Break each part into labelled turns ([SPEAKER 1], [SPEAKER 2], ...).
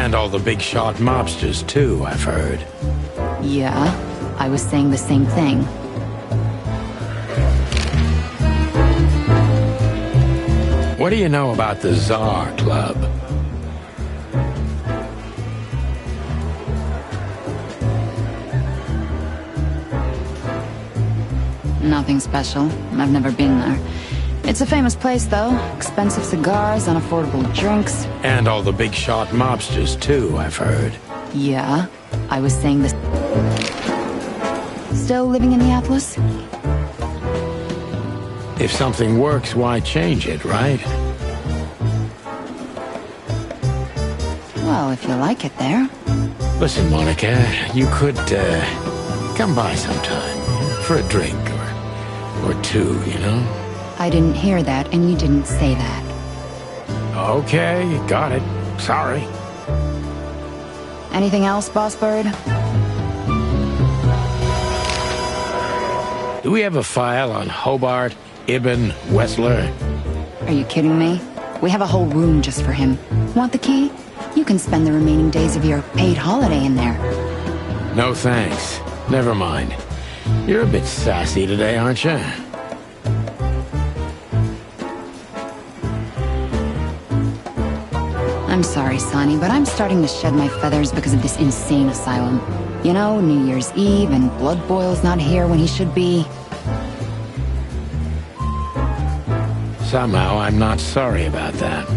[SPEAKER 1] And all the big shot mobsters, too, I've heard.
[SPEAKER 2] Yeah, I was saying the same thing.
[SPEAKER 1] What do you know about the Tsar Club?
[SPEAKER 2] Nothing special. I've never been there. It's a famous place, though. Expensive cigars, unaffordable drinks.
[SPEAKER 1] And all the big shot mobsters, too, I've heard.
[SPEAKER 2] Yeah, I was saying this. Still living in Neapolis?
[SPEAKER 1] If something works, why change it, right?
[SPEAKER 2] Well, if you like it there.
[SPEAKER 1] Listen, Monica, you could, come by sometime. For a drink, or two, you know?
[SPEAKER 2] I didn't hear that, and you didn't say that.
[SPEAKER 1] Okay, got it. Sorry.
[SPEAKER 2] Anything else, Boss Bird?
[SPEAKER 1] Do we have a file on Hobart Ibn Wessler?
[SPEAKER 2] Are you kidding me? We have a whole room just for him. Want the key? You can spend the remaining days of your paid holiday in there.
[SPEAKER 1] No thanks. Never mind. You're a bit sassy today, aren't you?
[SPEAKER 2] I'm sorry, Sonny, but I'm starting to shed my feathers because of this insane asylum. You know, New Year's Eve and Blood Boil's not here when he should be.
[SPEAKER 1] Somehow, I'm not sorry about that.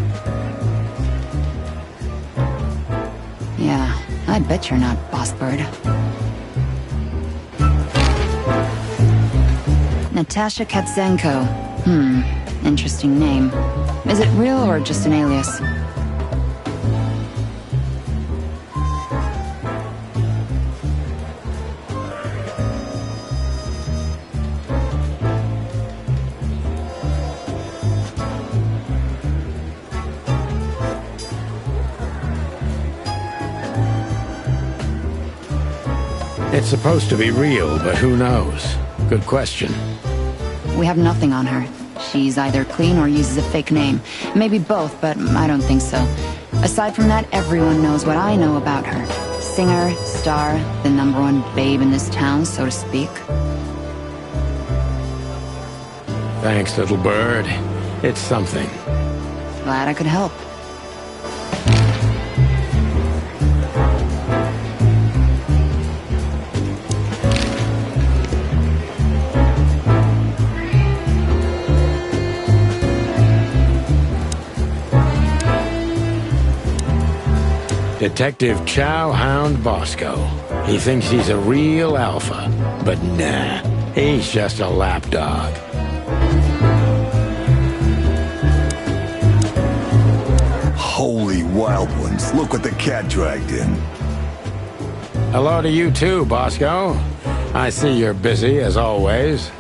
[SPEAKER 2] Yeah, I bet you're not, Boss Bird. Natasha Katzenko. Interesting name. Is it real or just an alias?
[SPEAKER 1] It's supposed to be real, but who knows? Good question.
[SPEAKER 2] We have nothing on her. She's either clean or uses a fake name. Maybe both, but I don't think so. Aside from that, everyone knows what I know about her. Singer, star, the #1 babe in this town, so to speak.
[SPEAKER 1] Thanks, little bird. It's something.
[SPEAKER 2] Glad I could help.
[SPEAKER 1] Detective Chowhound Bosco. He thinks he's a real alpha, but nah, he's just a lapdog.
[SPEAKER 3] Holy wild ones, look what the cat dragged in.
[SPEAKER 1] Hello to you too, Bosco. I see you're busy, as always.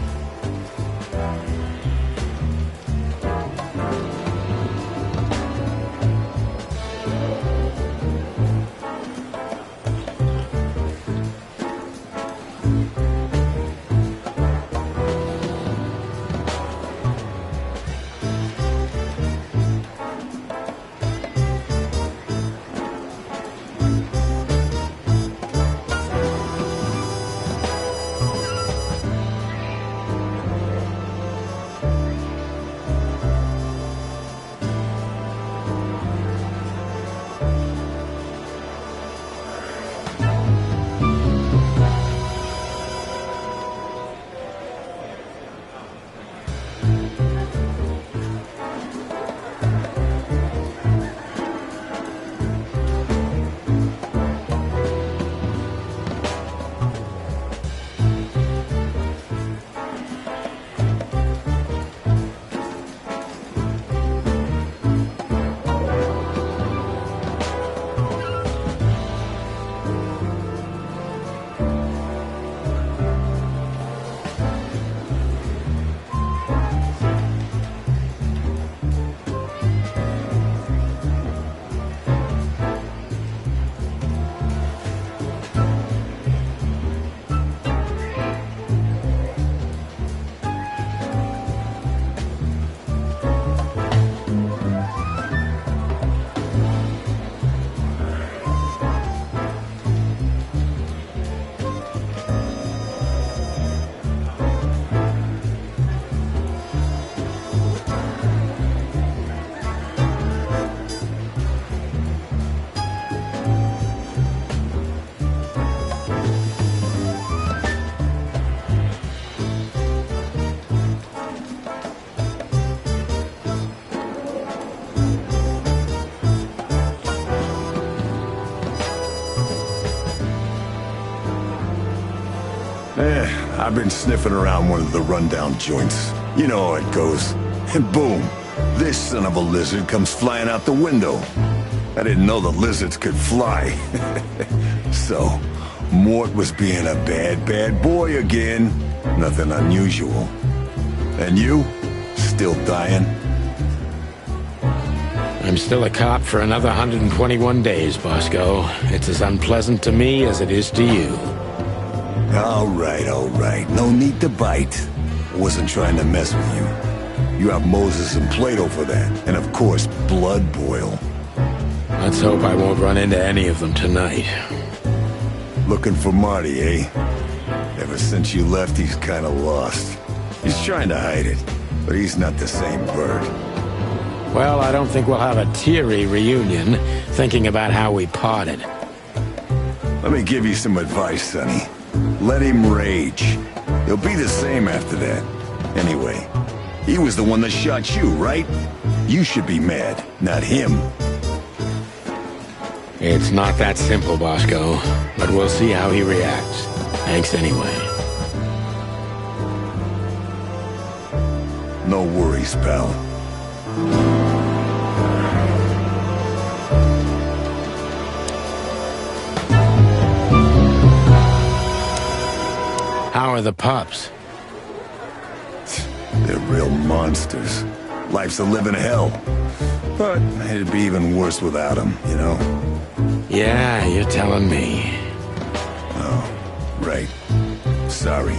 [SPEAKER 3] I've been sniffing around one of the rundown joints. You know how it goes. And boom, this son of a lizard comes flying out the window. I didn't know the lizards could fly. So, Mort was being a bad boy again. Nothing unusual. And you? Still dying?
[SPEAKER 1] I'm still a cop for another 121 days, Bosco. It's as unpleasant to me as it is to you.
[SPEAKER 3] All right. No need to bite. I wasn't trying to mess with you. You have Moses and Plato for that. And of course, Blood Boil.
[SPEAKER 1] Let's hope I won't run into any of them tonight.
[SPEAKER 3] Looking for Marty, eh? Ever since you left, he's kinda lost. He's trying to hide it, but he's not the same bird.
[SPEAKER 1] Well, I don't think we'll have a teary reunion, thinking about how we parted.
[SPEAKER 3] Let me give you some advice, Sonny. Let him rage. He'll be the same after that. Anyway, he was the one that shot you, right? You should be mad, not him.
[SPEAKER 1] It's not that simple, Bosco, but we'll see how he reacts. Thanks anyway.
[SPEAKER 3] No worries, pal.
[SPEAKER 1] How are the pups?
[SPEAKER 3] They're real monsters. Life's a living hell. But it'd be even worse without them, you know?
[SPEAKER 1] Yeah, you're telling me.
[SPEAKER 3] Oh, right. Sorry.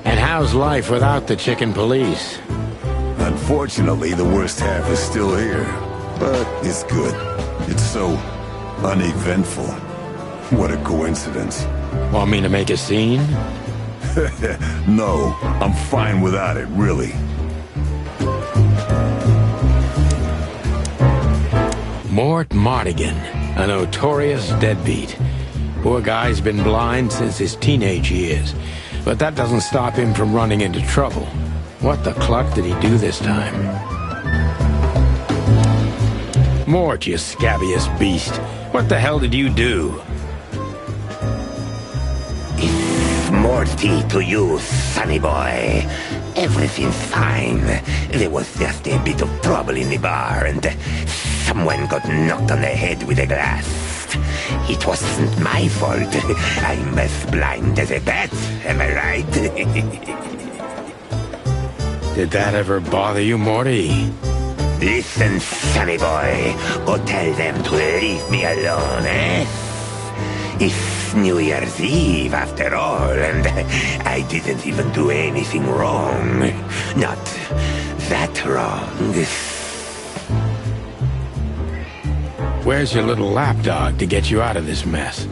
[SPEAKER 1] And how's life without the chicken police?
[SPEAKER 3] Unfortunately, the worst half is still here. But it's good. It's so uneventful. What a coincidence.
[SPEAKER 1] Want me to make a scene?
[SPEAKER 3] No, I'm fine without it, really.
[SPEAKER 1] Mort Mardigan, a notorious deadbeat. Poor guy's been blind since his teenage years, but that doesn't stop him from running into trouble. What the cluck did he do this time? Mort, you scabbiest beast. What the hell did you do?
[SPEAKER 4] It's Morty to you, sonny boy. Everything's fine. There was just a bit of trouble in the bar, and someone got knocked on the head with a glass. It wasn't my fault. I'm as blind as a bat, am I right?
[SPEAKER 1] Did that ever bother you, Morty?
[SPEAKER 4] Listen, sonny boy. Go tell them to leave me alone, eh? It's New Year's Eve, after all, and I didn't even do anything wrong. Not that wrong.
[SPEAKER 1] Where's your little lapdog to get you out of this mess?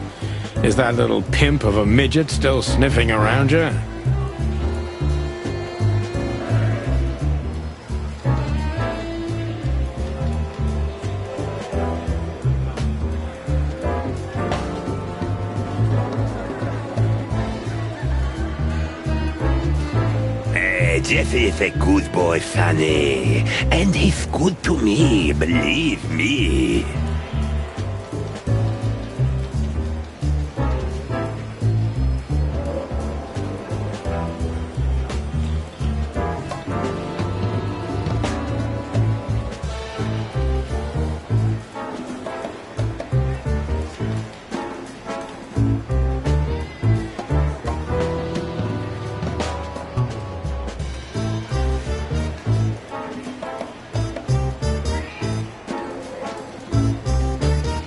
[SPEAKER 1] Is that little pimp of a midget still sniffing around you?
[SPEAKER 4] Jesse is a good boy, Sonny. And he's good to me, believe me.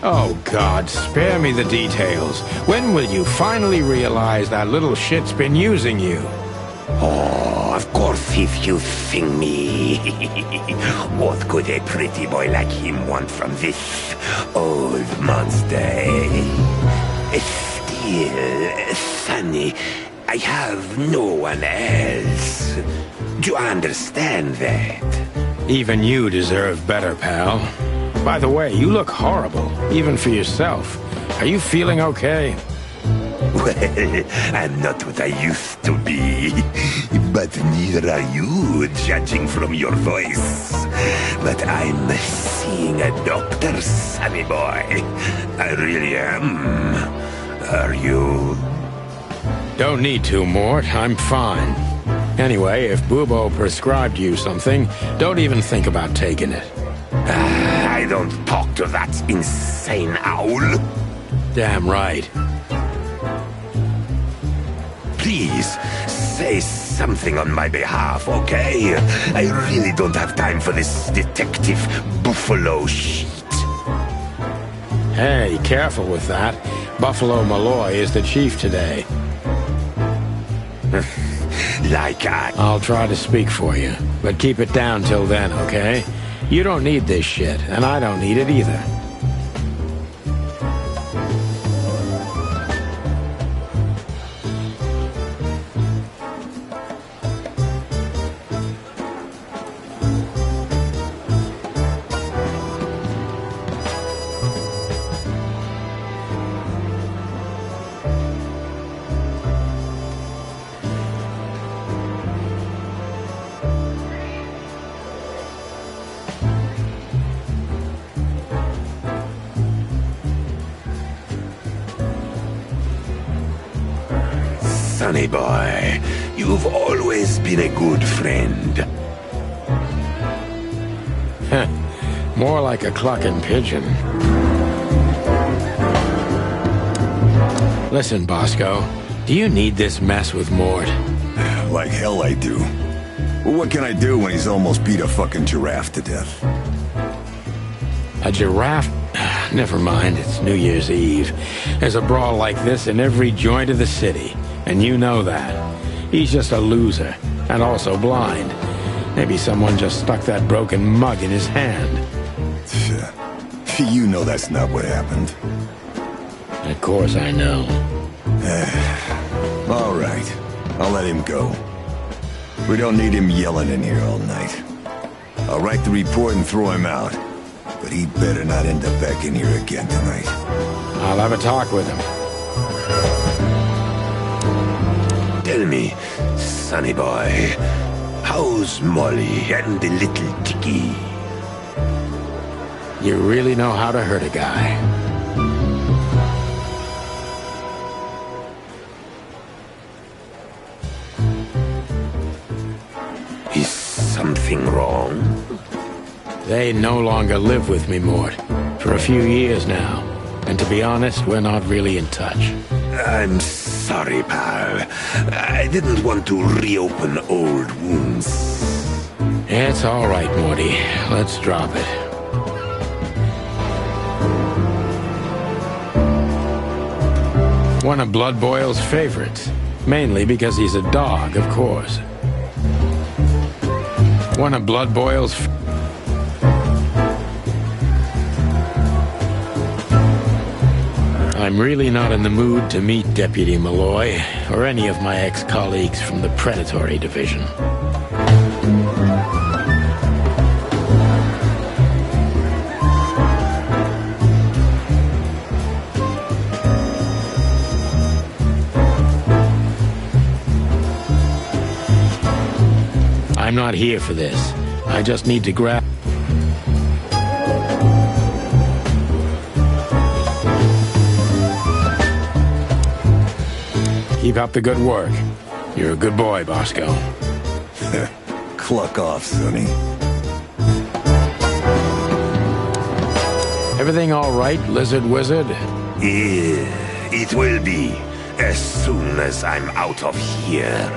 [SPEAKER 1] Oh, God, spare me the details. When will you finally realize that little shit's been using you?
[SPEAKER 4] Oh, of course he's using me. What could a pretty boy like him want from this old monster, eh? Still, Sonny, I have no one else. Do you understand that?
[SPEAKER 1] Even you deserve better, pal. By the way, you look horrible, even for yourself. Are you feeling okay?
[SPEAKER 4] Well, I'm not what I used to be. But neither are you, judging from your voice. But I'm seeing a doctor, sonny boy. I really am. Are you?
[SPEAKER 1] Don't need to, Mort. I'm fine. Anyway, if Bubo prescribed you something, don't even think about taking it.
[SPEAKER 4] I don't talk to that insane owl.
[SPEAKER 1] Damn right.
[SPEAKER 4] Please, say something on my behalf, okay? I really don't have time for this Detective Buffalo shit.
[SPEAKER 1] Hey, careful with that. Buffalo Malloy is the chief today.
[SPEAKER 4] Like
[SPEAKER 1] I'll try to speak for you, but keep it down till then, okay? You don't need this shit, and I don't need it either.
[SPEAKER 4] Sonny boy, you've always been a good friend.
[SPEAKER 1] More like a clucking pigeon. Listen, Bosco, do you need this mess with Mort?
[SPEAKER 3] Like hell I do. Well, what can I do when he's almost beat a fucking giraffe to death?
[SPEAKER 1] A giraffe? Never mind, it's New Year's Eve. There's a brawl like this in every joint of the city, and you know that. He's just a loser, and also blind. Maybe someone just stuck that broken mug in his hand.
[SPEAKER 3] You know that's not what happened.
[SPEAKER 1] Of course I know.
[SPEAKER 3] All right, I'll let him go. We don't need him yelling in here all night. I'll write the report and throw him out. But he better not end up back in here again tonight.
[SPEAKER 1] I'll have a talk with him.
[SPEAKER 4] Tell me, Sonny boy, how's Molly and the little Tiki?
[SPEAKER 1] You really know how to hurt a guy.
[SPEAKER 4] Is something wrong?
[SPEAKER 1] They no longer live with me, Mort. For a few years now. And to be honest, we're not really in touch.
[SPEAKER 4] I'm sorry, pal. I didn't want to reopen old wounds.
[SPEAKER 1] It's all right, Morty. Let's drop it. One of Blood Boyle's favorites. Mainly because he's a dog, of course. One of Blood Boyle's... I'm really not in the mood to meet Deputy Malloy, or any of my ex-colleagues from the Predatory Division. I'm not here for this. I just need to grab... Keep up the good work. You're a good boy, Bosco.
[SPEAKER 3] Cluck off, Sonny.
[SPEAKER 1] Everything all right, Lizard Wizard?
[SPEAKER 4] Yeah, it will be, as soon as I'm out of here.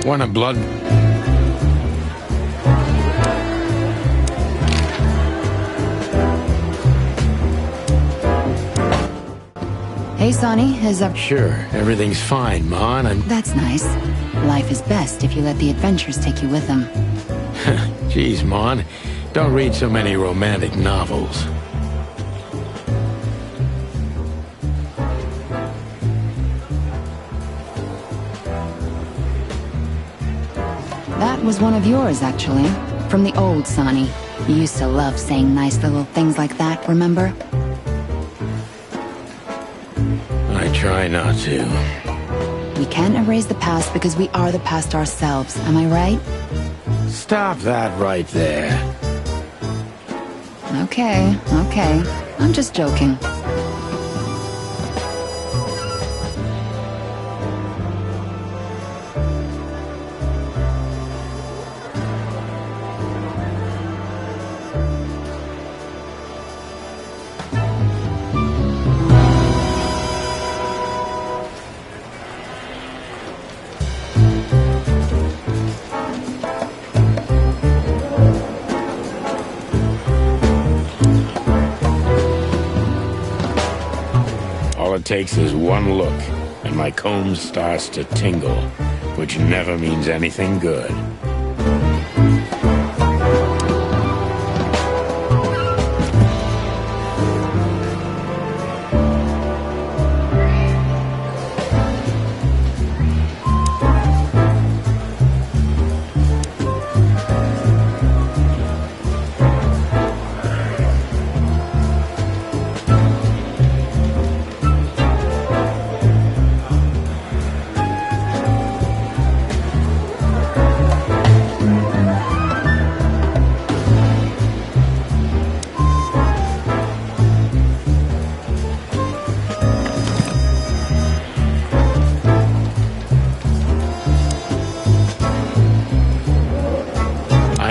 [SPEAKER 1] One of Blood...
[SPEAKER 2] Hey, Sonny, is up?
[SPEAKER 1] Sure, everything's fine, Mon.
[SPEAKER 2] That's nice. Life is best if you let the adventures take you with them.
[SPEAKER 1] Jeez, Mon. Don't read so many romantic novels.
[SPEAKER 2] That was one of yours, actually. From the old Sonny. You used to love saying nice little things like that, remember?
[SPEAKER 1] I try not to.
[SPEAKER 2] We can't erase the past because we are the past ourselves, am I right?
[SPEAKER 1] Stop that right there.
[SPEAKER 2] Okay. I'm just joking.
[SPEAKER 1] All it takes is one look, and my comb starts to tingle, which never means anything good.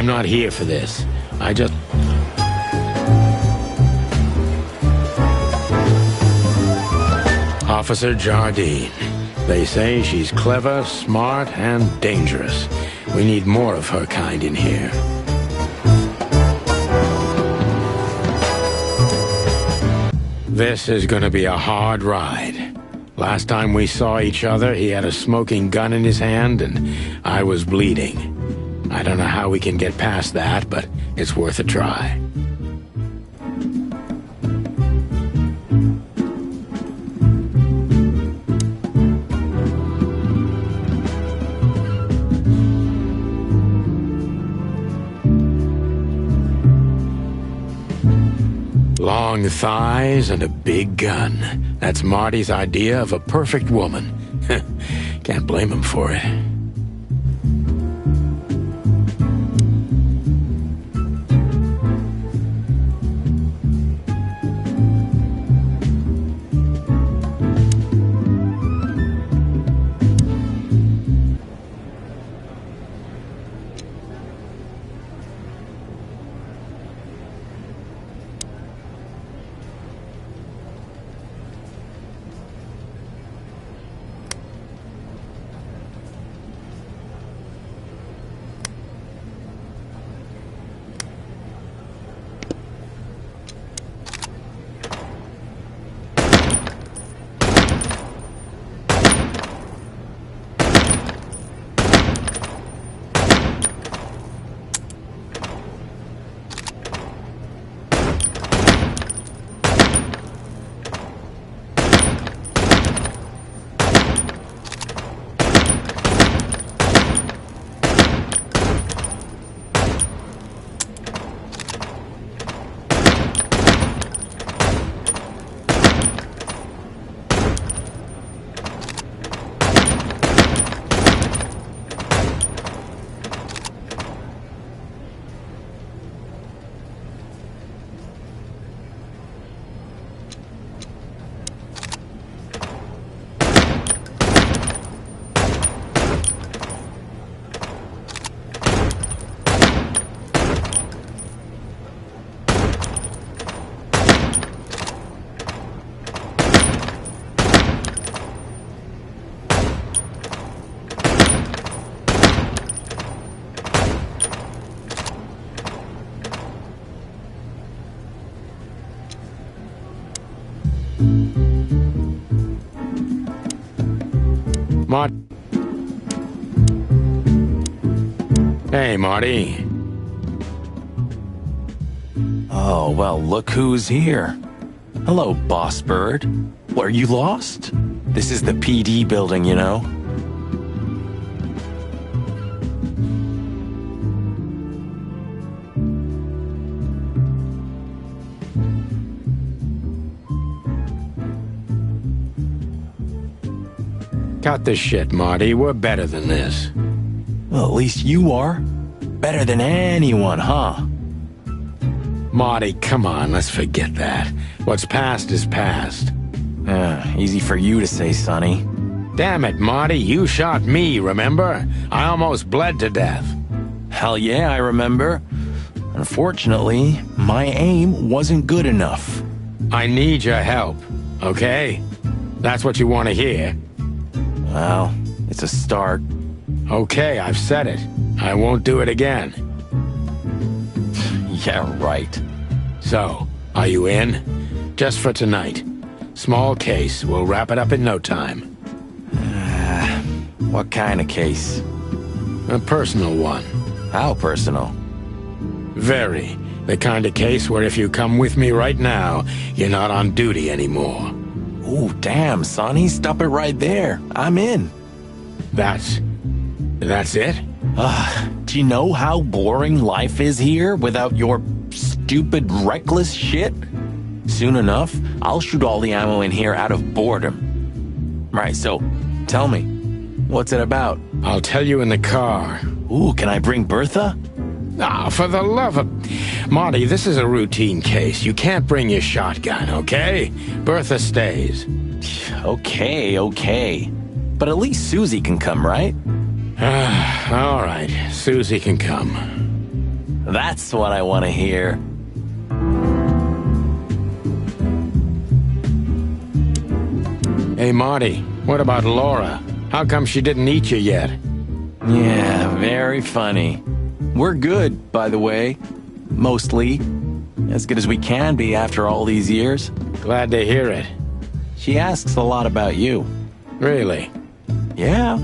[SPEAKER 1] I'm not here for this. I just... Officer Jardine. They say she's clever, smart, and dangerous. We need more of her kind in here. This is gonna be a hard ride. Last time we saw each other, he had a smoking gun in his hand, and I was bleeding. I don't know how we can get past that, but it's worth a try. Long thighs and a big gun. That's Marty's idea of a perfect woman. Can't blame him for it. Hey, Marty.
[SPEAKER 5] Oh, well, look who's here. Hello, Boss Bird. Are you lost? This is the PD building, you know.
[SPEAKER 1] Cut the shit, Marty. We're better than this.
[SPEAKER 5] Well, at least you are. Better than anyone, huh?
[SPEAKER 1] Marty, come on, let's forget that. What's past is past.
[SPEAKER 5] Easy for you to say, Sonny.
[SPEAKER 1] Damn it, Marty, you shot me, remember? I almost bled to death.
[SPEAKER 5] Hell yeah, I remember. Unfortunately, my aim wasn't good enough.
[SPEAKER 1] I need your help, okay? That's what you want to hear.
[SPEAKER 5] Well, it's a start.
[SPEAKER 1] Okay, I've said it. I won't do it again.
[SPEAKER 5] Yeah, right.
[SPEAKER 1] So, are you in? Just for tonight. Small case. We'll wrap it up in no time.
[SPEAKER 5] What kind of case?
[SPEAKER 1] A personal one.
[SPEAKER 5] How personal?
[SPEAKER 1] Very. The kind of case where if you come with me right now, you're not on duty anymore.
[SPEAKER 5] Ooh, damn, Sonny, stop it right there. I'm in.
[SPEAKER 1] That's it?
[SPEAKER 5] Do you know how boring life is here without your stupid, reckless shit? Soon enough, I'll shoot all the ammo in here out of boredom. Right, so, tell me, what's it about?
[SPEAKER 1] I'll tell you in the car.
[SPEAKER 5] Ooh, can I bring Bertha?
[SPEAKER 1] Ah, for the love of... Marty, this is a routine case. You can't bring your shotgun, okay? Bertha stays.
[SPEAKER 5] Okay. But at least Susie can come, right?
[SPEAKER 1] All right, Susie can come.
[SPEAKER 5] That's what I want to hear.
[SPEAKER 1] Hey, Marty, what about Laura? How come she didn't eat you yet?
[SPEAKER 5] Yeah, very funny. We're good, by the way. Mostly. As good as we can be after all these years.
[SPEAKER 1] Glad to hear it.
[SPEAKER 5] She asks a lot about you.
[SPEAKER 1] Really?
[SPEAKER 5] Yeah.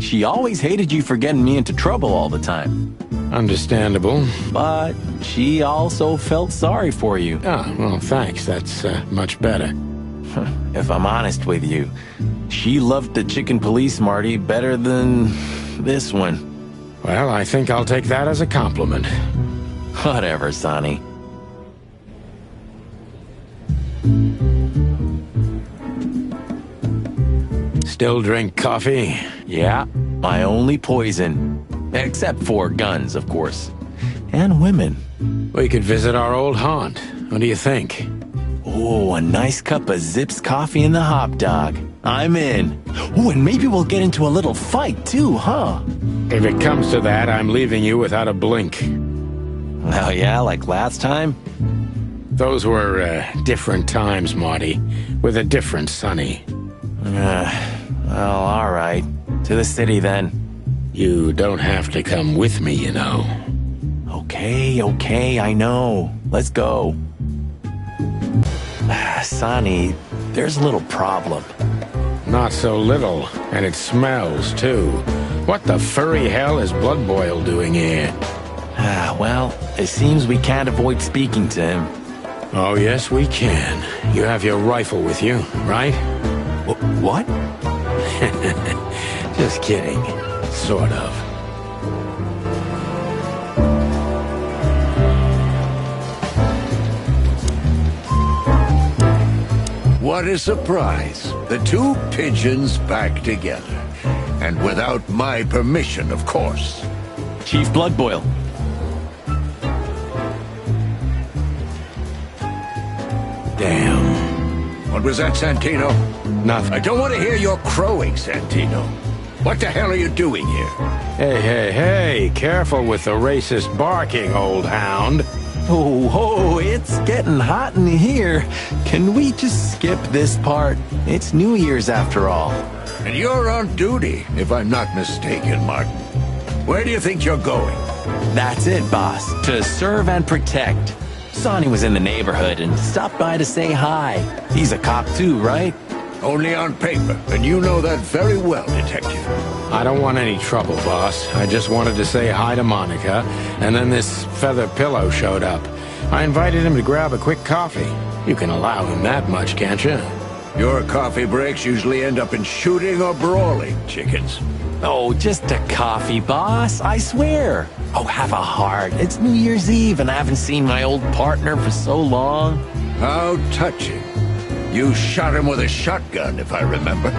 [SPEAKER 5] She always hated you for getting me into trouble all the time.
[SPEAKER 1] Understandable.
[SPEAKER 5] But she also felt sorry for you.
[SPEAKER 1] Oh, well, thanks. That's much better.
[SPEAKER 5] If I'm honest with you, she loved the chicken police, Marty, better than this one.
[SPEAKER 1] Well, I think I'll take that as a compliment.
[SPEAKER 5] Whatever, Sonny.
[SPEAKER 1] Still drink coffee?
[SPEAKER 5] Yeah, my only poison. Except for guns, of course. And women.
[SPEAKER 1] We could visit our old haunt. What do you think?
[SPEAKER 5] Oh, a nice cup of Zips coffee and the hot dog. I'm in. Oh, and maybe we'll get into a little fight too, huh?
[SPEAKER 1] If it comes to that, I'm leaving you without a blink.
[SPEAKER 5] Oh yeah, like last time?
[SPEAKER 1] Those were different times, Marty. With a different Sonny.
[SPEAKER 5] Well, all right. To the city then.
[SPEAKER 1] You don't have to come with me, you know.
[SPEAKER 5] Okay, I know. Let's go. Sonny, there's a little problem.
[SPEAKER 1] Not so little, and it smells, too. What the furry hell is Blood Boil doing here?
[SPEAKER 5] Well, it seems we can't avoid speaking to him.
[SPEAKER 1] Oh, yes, we can. You have your rifle with you, right?
[SPEAKER 5] What?
[SPEAKER 1] Just kidding. Sort of.
[SPEAKER 3] What a surprise. The two pigeons back together. And without my permission, of course.
[SPEAKER 5] Chief Blood Boil.
[SPEAKER 1] Damn.
[SPEAKER 3] What was that, Santino?
[SPEAKER 1] Nothing.
[SPEAKER 3] I don't want to hear your crowing, Santino. What the hell are you doing here?
[SPEAKER 1] Hey, careful with the racist barking, old hound.
[SPEAKER 5] Oh, it's getting hot in here. Can we just skip this part? It's New Year's after all.
[SPEAKER 3] And you're on duty, if I'm not mistaken, Martin. Where do you think you're going?
[SPEAKER 5] That's it, boss. To serve and protect. Sonny was in the neighborhood and stopped by to say hi. He's a cop too, right?
[SPEAKER 3] Only on paper, and you know that very well, Detective.
[SPEAKER 1] I don't want any trouble, boss. I just wanted to say hi to Monica, and then this feather pillow showed up. I invited him to grab a quick coffee. You can allow him that much, can't you?
[SPEAKER 3] Your coffee breaks usually end up in shooting or brawling, chickens.
[SPEAKER 5] Oh, just a coffee, boss. I swear. Oh, have a heart. It's New Year's Eve, and I haven't seen my old partner for so long.
[SPEAKER 3] How touching. You shot him with a shotgun, if I remember.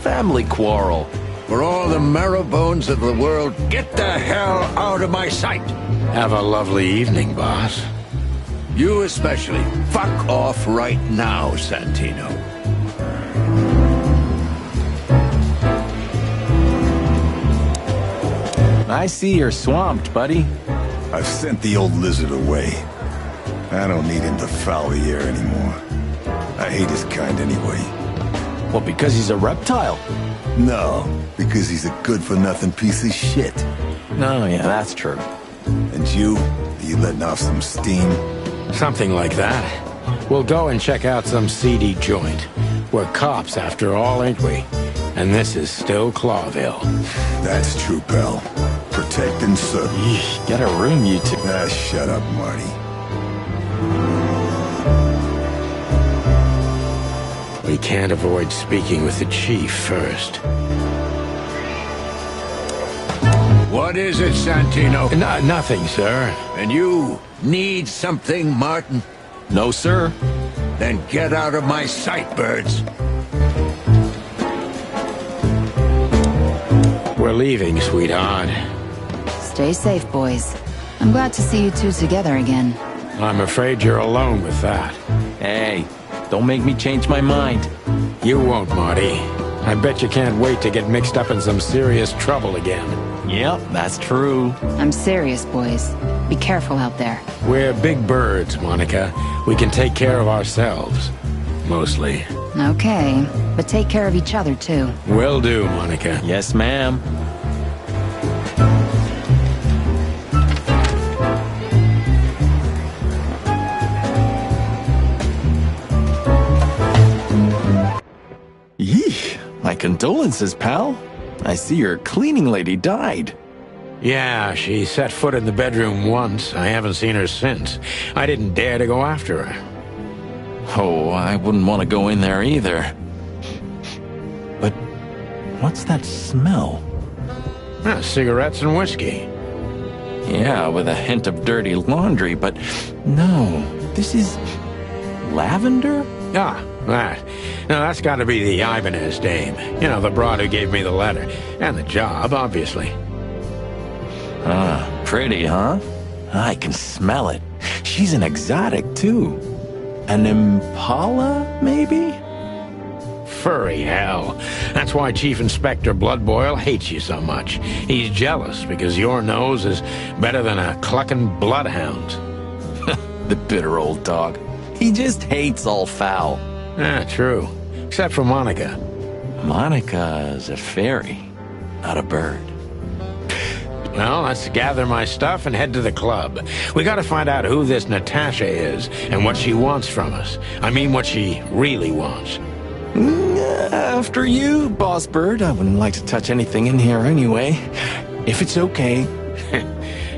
[SPEAKER 5] family quarrel.
[SPEAKER 6] For all the marrow bones of the world, get the hell out of my sight!
[SPEAKER 1] Have a lovely evening, boss.
[SPEAKER 6] You especially. Fuck off right now, Santino.
[SPEAKER 5] I see you're swamped, buddy.
[SPEAKER 3] I've sent the old lizard away. I don't need him to foul the air anymore. I hate his kind anyway.
[SPEAKER 5] Well, because he's a reptile.
[SPEAKER 3] No, because he's a good-for-nothing piece of shit.
[SPEAKER 5] No, yeah, that's true.
[SPEAKER 3] And you letting off some steam?
[SPEAKER 1] Something like that. We'll go and check out some seedy joint. We're cops after all, ain't we? And this is still Clawville.
[SPEAKER 3] That's true, pal. Protect and serve.
[SPEAKER 5] Yeesh, get a room, you two.
[SPEAKER 3] Ah, shut up, Marty.
[SPEAKER 1] We can't avoid speaking with the chief first.
[SPEAKER 6] What is it, Santino?
[SPEAKER 1] Nothing, sir.
[SPEAKER 6] And you need something, Martin?
[SPEAKER 5] No, sir.
[SPEAKER 6] Then get out of my sight, birds.
[SPEAKER 1] We're leaving, sweetheart.
[SPEAKER 2] Stay safe, boys. I'm glad to see you two together again.
[SPEAKER 1] I'm afraid you're alone with that.
[SPEAKER 5] Hey, don't make me change my mind.
[SPEAKER 1] You won't, Marty. I bet you can't wait to get mixed up in some serious trouble again.
[SPEAKER 5] Yep, that's true.
[SPEAKER 2] I'm serious, boys. Be careful out there.
[SPEAKER 1] We're big birds, Monica. We can take care of ourselves. Mostly.
[SPEAKER 2] Okay, but take care of each other, too.
[SPEAKER 1] Will do, Monica.
[SPEAKER 5] Yes, ma'am. Yee, my condolences, pal. I see your cleaning lady died.
[SPEAKER 1] Yeah, she set foot in the bedroom once. I haven't seen her since. I didn't dare to go after her.
[SPEAKER 5] Oh, I wouldn't want to go in there either. But what's that smell?
[SPEAKER 1] Cigarettes and whiskey.
[SPEAKER 5] Yeah, with a hint of dirty laundry, but no, this is lavender?
[SPEAKER 1] Ah, that. Now, that's got to be the Ibanez dame. You know, the broad who gave me the letter. And the job, obviously.
[SPEAKER 5] Ah, pretty, huh? I can smell it. She's an exotic, too. An impala, maybe?
[SPEAKER 1] Furry hell. That's why Chief Inspector Bloodboil hates you so much. He's jealous because your nose is better than a clucking bloodhound.
[SPEAKER 5] The bitter old dog. He just hates all foul.
[SPEAKER 1] Ah, true. Except for Monica.
[SPEAKER 5] Monica's a fairy, not a bird.
[SPEAKER 1] Well, let's gather my stuff and head to the club. We gotta find out who this Natasha is and what she wants from us. I mean, what she really wants.
[SPEAKER 5] After you, Boss Bird. I wouldn't like to touch anything in here anyway. If it's okay.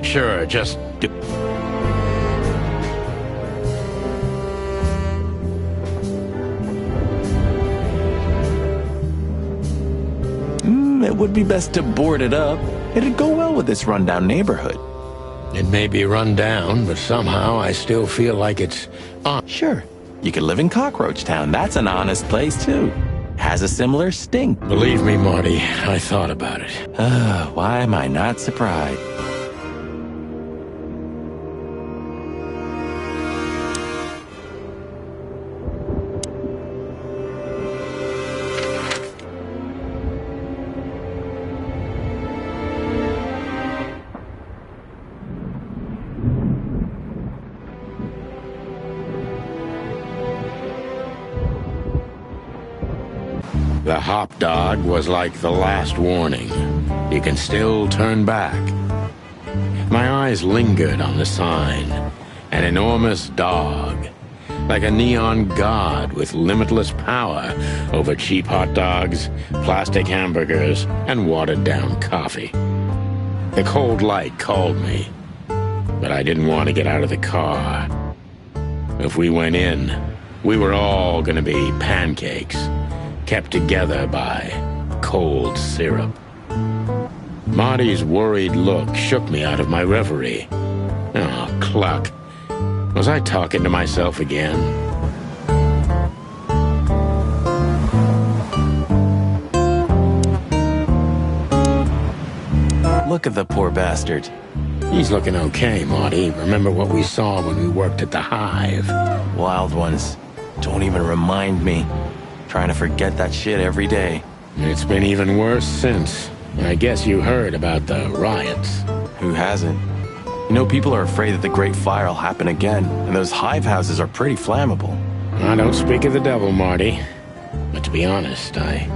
[SPEAKER 1] Sure, just do.
[SPEAKER 5] It would be best to board it up. It'd go well with this rundown neighborhood.
[SPEAKER 1] It may be run down, but somehow I still feel like it's on.
[SPEAKER 5] Sure. You could live in Cockroach Town. That's an honest place, too. Has a similar stink.
[SPEAKER 1] Believe me, Marty, I thought about it.
[SPEAKER 5] Why am I not surprised?
[SPEAKER 1] The hop dog was like the last warning. You can still turn back. My eyes lingered on the sign. An enormous dog. Like a neon god with limitless power over cheap hot dogs, plastic hamburgers, and watered-down coffee. The cold light called me, but I didn't want to get out of the car. If we went in, we were all gonna be pancakes. Kept together by cold syrup. Marty's worried look shook me out of my reverie. Oh, cluck. Was I talking to myself again?
[SPEAKER 5] Look at the poor bastard.
[SPEAKER 1] He's looking okay, Marty. Remember what we saw when we worked at the Hive?
[SPEAKER 5] Wild ones. Don't even remind me. Trying to forget that shit every day.
[SPEAKER 1] It's been even worse since. I guess you heard about the riots.
[SPEAKER 5] Who hasn't? You know, people are afraid that the Great Fire will happen again, and those hive houses are pretty flammable.
[SPEAKER 1] I don't speak of the devil, Marty. But to be honest, I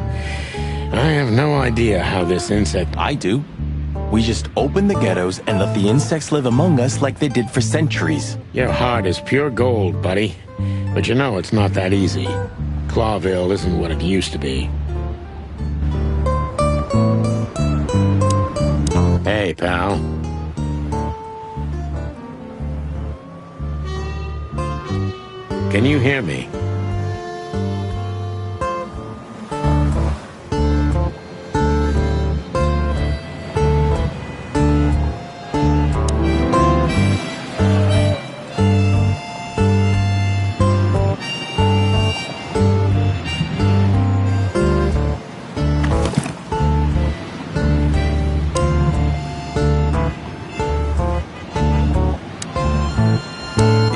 [SPEAKER 1] have no idea how this insect...
[SPEAKER 5] I do. We just open the ghettos and let the insects live among us like they did for centuries.
[SPEAKER 1] Your heart is pure gold, buddy. But you know it's not that easy. Clawville isn't what it used to be. Hey, pal. Can you hear me?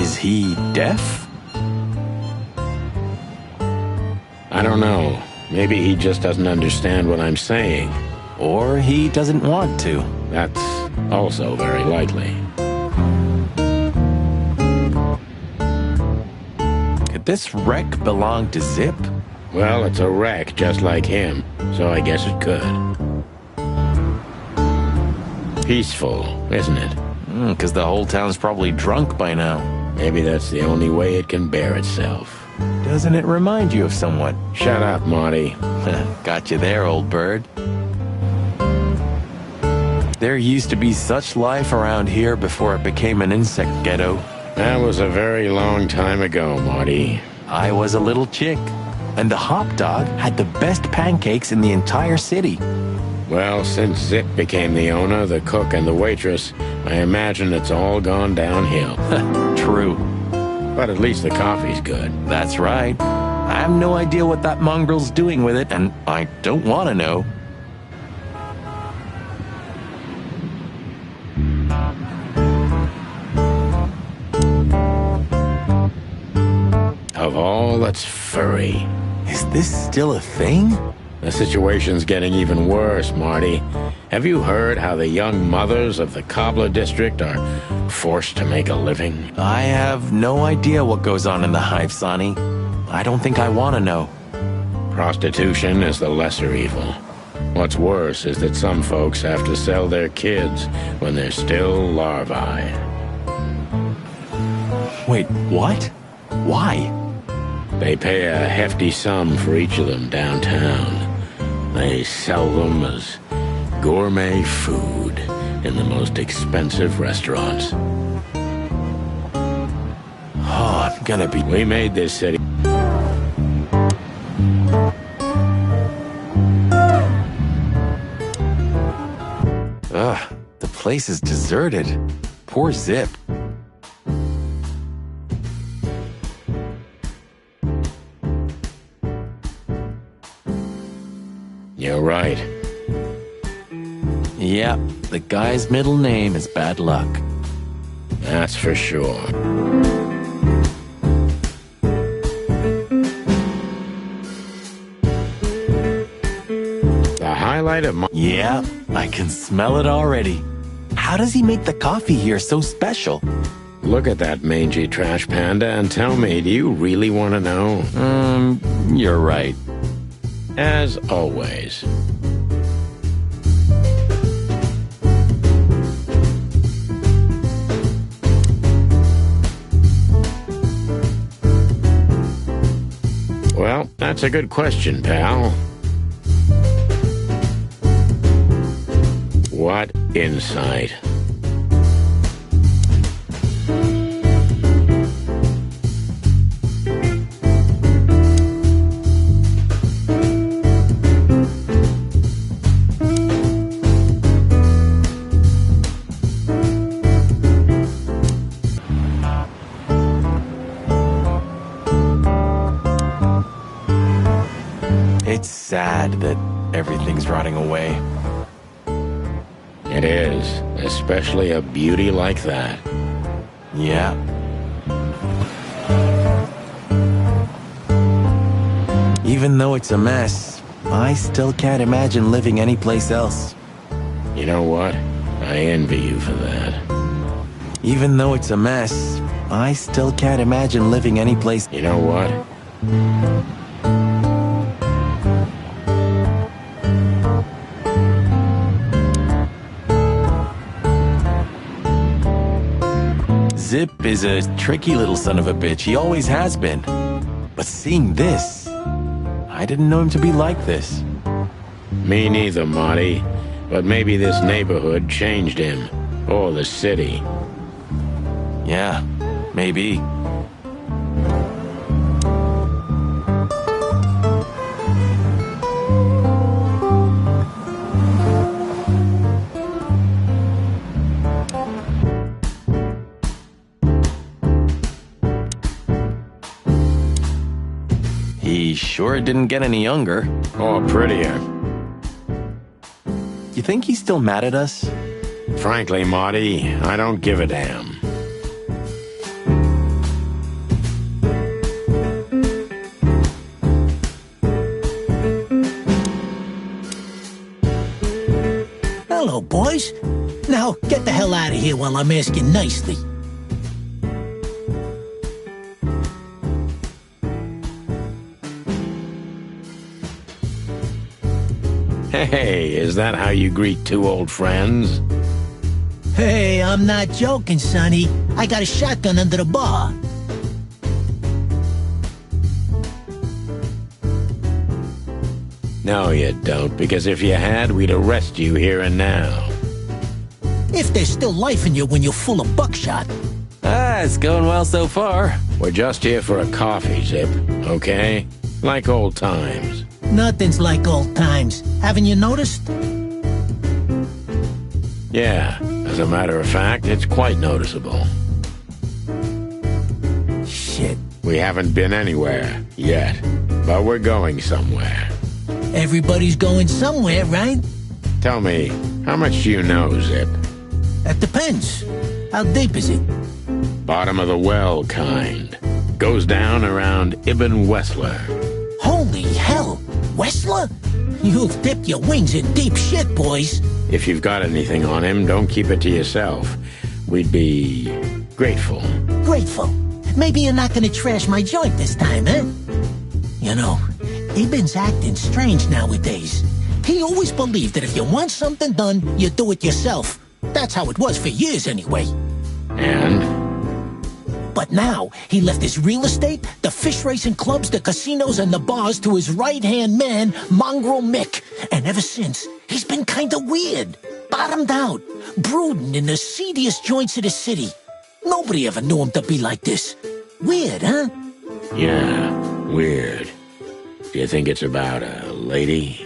[SPEAKER 5] Is he deaf?
[SPEAKER 1] I don't know. Maybe he just doesn't understand what I'm saying.
[SPEAKER 5] Or he doesn't want to.
[SPEAKER 1] That's also very likely.
[SPEAKER 5] Could this wreck belong to Zip?
[SPEAKER 1] Well, it's a wreck just like him, so I guess it could. Peaceful, isn't it?
[SPEAKER 5] 'Cause the whole town's probably drunk by now.
[SPEAKER 1] Maybe that's the only way it can bear itself.
[SPEAKER 5] Doesn't it remind you of someone?
[SPEAKER 1] Shut up, Marty.
[SPEAKER 5] Got you there, old bird. There used to be such life around here before it became an insect ghetto.
[SPEAKER 1] That was a very long time ago, Marty.
[SPEAKER 5] I was a little chick, and the hop dog had the best pancakes in the entire city.
[SPEAKER 1] Well, since Zip became the owner, the cook, and the waitress, I imagine it's all gone downhill.
[SPEAKER 5] True.
[SPEAKER 1] But at least the coffee's good.
[SPEAKER 5] That's right. I have no idea what that mongrel's doing with it, and I don't want to know.
[SPEAKER 1] Of all that's furry.
[SPEAKER 5] Is this still a thing?
[SPEAKER 1] The situation's getting even worse, Marty. Have you heard how the young mothers of the Cobbler district are forced to make a living?
[SPEAKER 5] I have no idea what goes on in the hive, Sonny. I don't think I want to know.
[SPEAKER 1] Prostitution is the lesser evil. What's worse is that some folks have to sell their kids when they're still larvae.
[SPEAKER 5] Wait, what? Why?
[SPEAKER 1] They pay a hefty sum for each of them downtown. They sell them as gourmet food in the most expensive restaurants.
[SPEAKER 5] Oh, I'm gonna be...
[SPEAKER 1] We made this city.
[SPEAKER 5] Ugh, the place is deserted. Poor Zip.
[SPEAKER 1] You're right.
[SPEAKER 5] Yeah, the guy's middle name is Bad Luck.
[SPEAKER 1] That's for sure. The highlight of my...
[SPEAKER 5] Yeah, I can smell it already. How does he make the coffee here so special?
[SPEAKER 1] Look at that mangy trash panda and tell me, do you really want to know?
[SPEAKER 5] You're right.
[SPEAKER 1] As always. Well, that's a good question, pal. What insight? It's
[SPEAKER 5] sad that everything's rotting away.
[SPEAKER 1] It is, especially a beauty like that.
[SPEAKER 5] Yeah. Even though it's a mess, I still can't imagine living anyplace else.
[SPEAKER 1] You know what? I envy you for that.
[SPEAKER 5] Even though it's a mess, I still can't imagine living anyplace.
[SPEAKER 1] You know what?
[SPEAKER 5] Zip is a tricky little son of a bitch. He always has been. But seeing this, I didn't know him to be like this.
[SPEAKER 1] Me neither, Marty. But maybe this neighborhood changed him. Or the city.
[SPEAKER 5] Yeah, maybe. He sure didn't get any younger.
[SPEAKER 1] Or prettier.
[SPEAKER 5] You think he's still mad at us?
[SPEAKER 1] Frankly, Marty, I don't give a damn.
[SPEAKER 7] Hello, boys. Now, get the hell out of here while I'm asking nicely.
[SPEAKER 1] Hey, is that how you greet two old friends?
[SPEAKER 7] Hey, I'm not joking, Sonny. I got a shotgun under the bar.
[SPEAKER 1] No, you don't, because if you had, we'd arrest you here and now.
[SPEAKER 7] If there's still life in you when you're full of buckshot.
[SPEAKER 5] Ah, it's going well so far.
[SPEAKER 1] We're just here for a coffee, Zip, okay? Like old times.
[SPEAKER 7] Nothing's like old times. Haven't you noticed?
[SPEAKER 1] Yeah, as a matter of fact, it's quite noticeable.
[SPEAKER 7] Shit.
[SPEAKER 1] We haven't been anywhere yet, but we're going somewhere.
[SPEAKER 7] Everybody's going somewhere, right?
[SPEAKER 1] Tell me, how much do you know, Zip?
[SPEAKER 7] That depends. How deep is it?
[SPEAKER 1] Bottom of the well kind. Goes down around Ibn Wessler.
[SPEAKER 7] Holy hell! Wessler? You've dipped your wings in deep shit, boys.
[SPEAKER 1] If you've got anything on him, don't keep it to yourself. We'd be grateful.
[SPEAKER 7] Grateful. Maybe you're not gonna trash my joint this time, eh? You know, Ibn's acting strange nowadays. He always believed that if you want something done, you do it yourself. That's how it was for years anyway.
[SPEAKER 1] And?
[SPEAKER 7] But now, he left his real estate, the fish racing clubs, the casinos, and the bars to his right-hand man, Mongrel Mick. And ever since, he's been kinda weird. Bottomed out. Brooding in the seediest joints of the city. Nobody ever knew him to be like this. Weird, huh?
[SPEAKER 1] Yeah, weird. Do you think it's about a lady?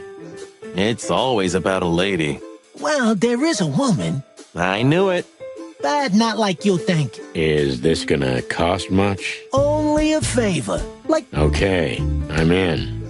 [SPEAKER 5] It's always about a lady.
[SPEAKER 7] Well, there is a woman.
[SPEAKER 5] I knew it.
[SPEAKER 7] But not like you think.
[SPEAKER 1] Is this gonna cost much?
[SPEAKER 7] Only a favor. Like,
[SPEAKER 1] Okay, I'm in.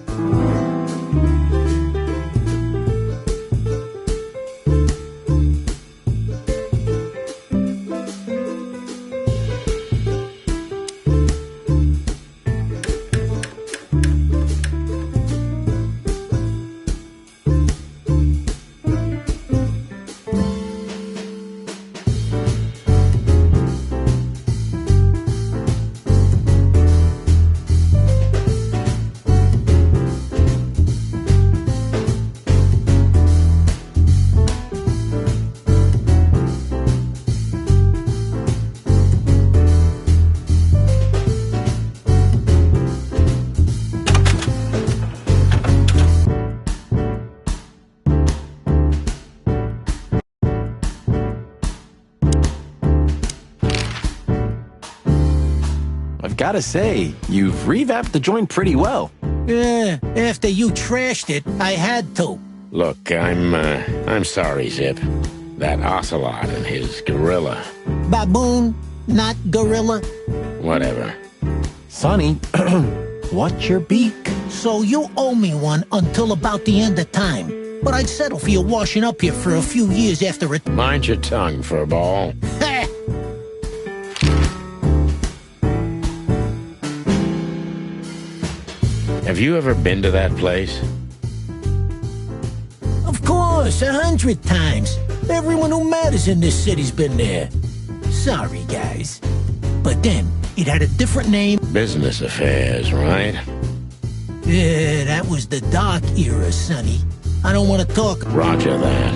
[SPEAKER 5] Gotta say, you've revamped the joint pretty well.
[SPEAKER 7] yeah, after you trashed it, I had to.
[SPEAKER 1] Look, I'm sorry, Zip. That ocelot and his gorilla.
[SPEAKER 7] Baboon, not gorilla.
[SPEAKER 1] Whatever.
[SPEAKER 5] Sonny, what's your beak?
[SPEAKER 7] So you owe me one until about the end of time. but I'd settle for you washing up here for a few years after it.
[SPEAKER 1] Mind your tongue, furball. Have you ever been to that place?
[SPEAKER 7] Of course, 100 times. Everyone who matters in this city's been there. Sorry, guys. But then, it had a different name.
[SPEAKER 1] Business affairs, right?
[SPEAKER 7] Yeah, that was the dark era, Sonny. I don't want to talk.
[SPEAKER 1] Roger that.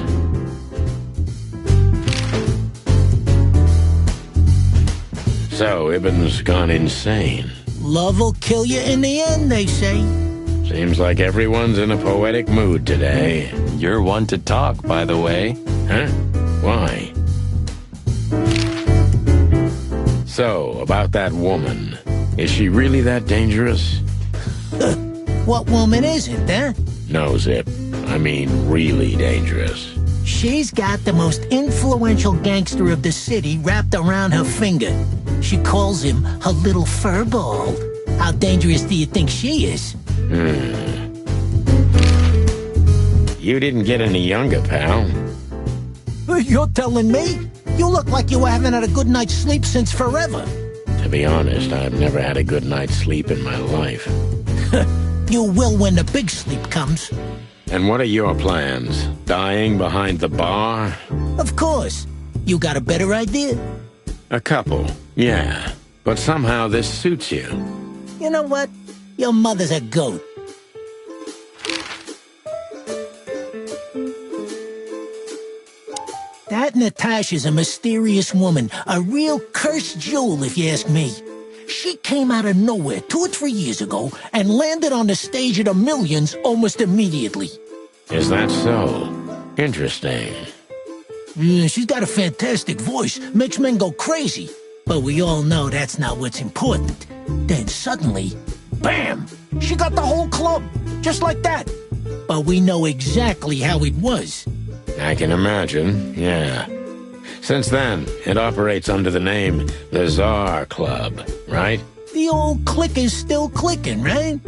[SPEAKER 1] So, Ibben's gone insane.
[SPEAKER 7] Love will kill you in the end, they say.
[SPEAKER 1] Seems like everyone's in a poetic mood today.
[SPEAKER 5] You're one to talk, by the way.
[SPEAKER 1] Huh? Why? So, about that woman. Is she really that dangerous?
[SPEAKER 7] What woman isn't, huh?
[SPEAKER 1] No, Zip. I mean, really dangerous.
[SPEAKER 7] She's got the most influential gangster of the city wrapped around her finger. She calls him her little furball. How dangerous do you think she is?
[SPEAKER 1] You didn't get any younger, pal.
[SPEAKER 7] You're telling me? You look like you haven't had a good night's sleep since forever.
[SPEAKER 1] To be honest, I've never had a good night's sleep in my life.
[SPEAKER 7] You will when the big sleep comes.
[SPEAKER 1] And what are your plans? Dying behind the bar?
[SPEAKER 7] Of course. You got a better idea?
[SPEAKER 1] A couple, yeah. But somehow this suits you.
[SPEAKER 7] You know what? Your mother's a goat. That Natasha's a mysterious woman, a real cursed jewel if you ask me. She came out of nowhere 2 or 3 years ago and landed on the stage of the Millions almost immediately.
[SPEAKER 1] Is that so? Interesting.
[SPEAKER 7] Yeah, she's got a fantastic voice, makes men go crazy. But we all know that's not what's important. Then suddenly, bam! She got the whole club, just like that. But we know exactly how it was.
[SPEAKER 1] I can imagine, yeah. Since then, it operates under the name the Tsar Club, right?
[SPEAKER 7] The old click is still clicking, right?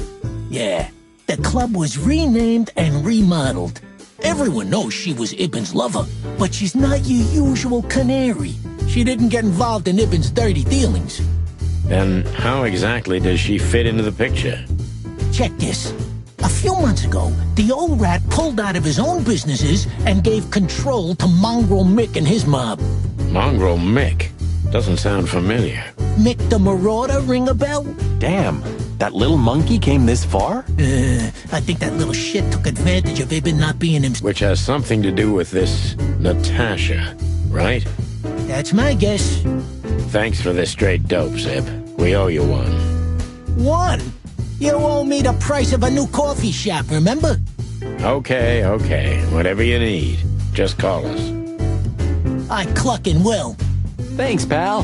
[SPEAKER 7] Yeah, the club was renamed and remodeled. Everyone knows she was Ibben's lover, but she's not your usual canary. She didn't get involved in Ibben's dirty dealings.
[SPEAKER 1] Then how exactly does she fit into the picture?
[SPEAKER 7] Check this. A few months ago, the old rat pulled out of his own businesses and gave control to Mongrel Mick and his mob.
[SPEAKER 1] Mongrel Mick? Doesn't sound familiar.
[SPEAKER 7] Mick the Marauder, ring a bell?
[SPEAKER 5] Damn, that little monkey came this far?
[SPEAKER 7] I think that little shit took advantage of Ibben not being him.
[SPEAKER 1] Which has something to do with this Natasha, right?
[SPEAKER 7] That's my guess.
[SPEAKER 1] Thanks for this straight dope, Zip. We owe you one.
[SPEAKER 7] One? You owe me the price of a new coffee shop, remember?
[SPEAKER 1] Okay. Whatever you need. Just call us.
[SPEAKER 7] I cluckin' will.
[SPEAKER 5] Thanks, pal.